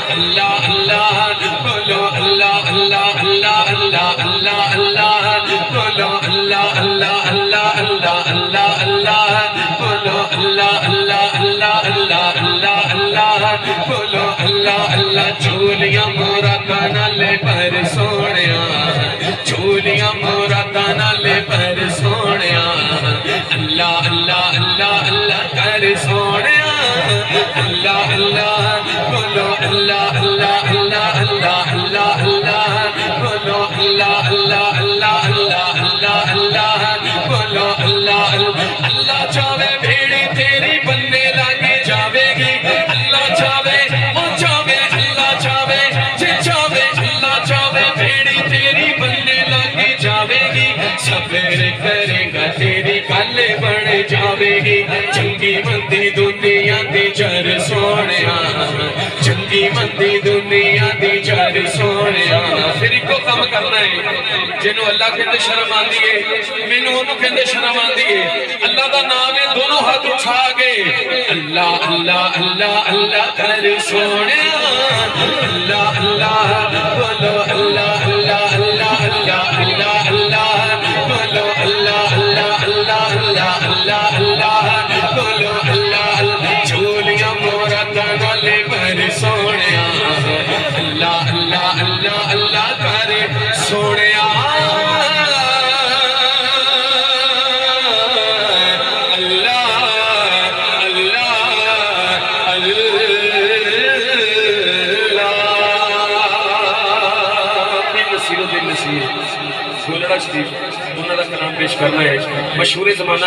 اللہ اللہ بولو اللہ اللہ اللہ اللہ اللہ اللہ بولو اللہ اللہ اللہ اللہ اللہ اللہ بولو اللہ اللہ اللہ اللہ اللہ اللہ بولو اللہ اللہ چولیاں مرادا نالے پر سونیا چولیاں مرادا نالے پر سونیا اللہ اللہ اللہ اللہ کر سونیا اللہ اللہ بولو اللہ اللہ اللہ اللہ اللہ اللہ بولو اللہ اللہ اللہ اللہ اللہ اللہ بولو اللہ اللہ چاہے بھیڑی تیری بننے لگے جاوے گی اللہ چاہے وہ چاہے اللہ چاہے جے چاہے اللہ چاہے بھیڑی تیری بننے لگے جاوے گی سفر کرے گا تیری گل بن جاوے گی چنگی مندی دنیا دی چر سونیا چنگی مندی دنیا دی چر سونیا پھر ایک کام کرنا ہے جنہوں اللہ کہتے شرم آن دیئے مینوں انہوں کہتے شرم آن دیئے اللہ دا نام ہے دونوں ہاتھ اٹھا گئے اللہ اللہ اللہ اللہ کر سونیا اللہ اللہ بولو اللہ اللہ اللہ اللہ اللہ اللہ بولو اللہ اللہ اللہ اللہ اللہ اللہ بولو اللہ اللہ چولیاں مرادا نالے پر سونیا اللہ اللہ اللہ اللہ کر سونیا شریف انہوں نے کلام پیش کرنا ہے مشہور زمانہ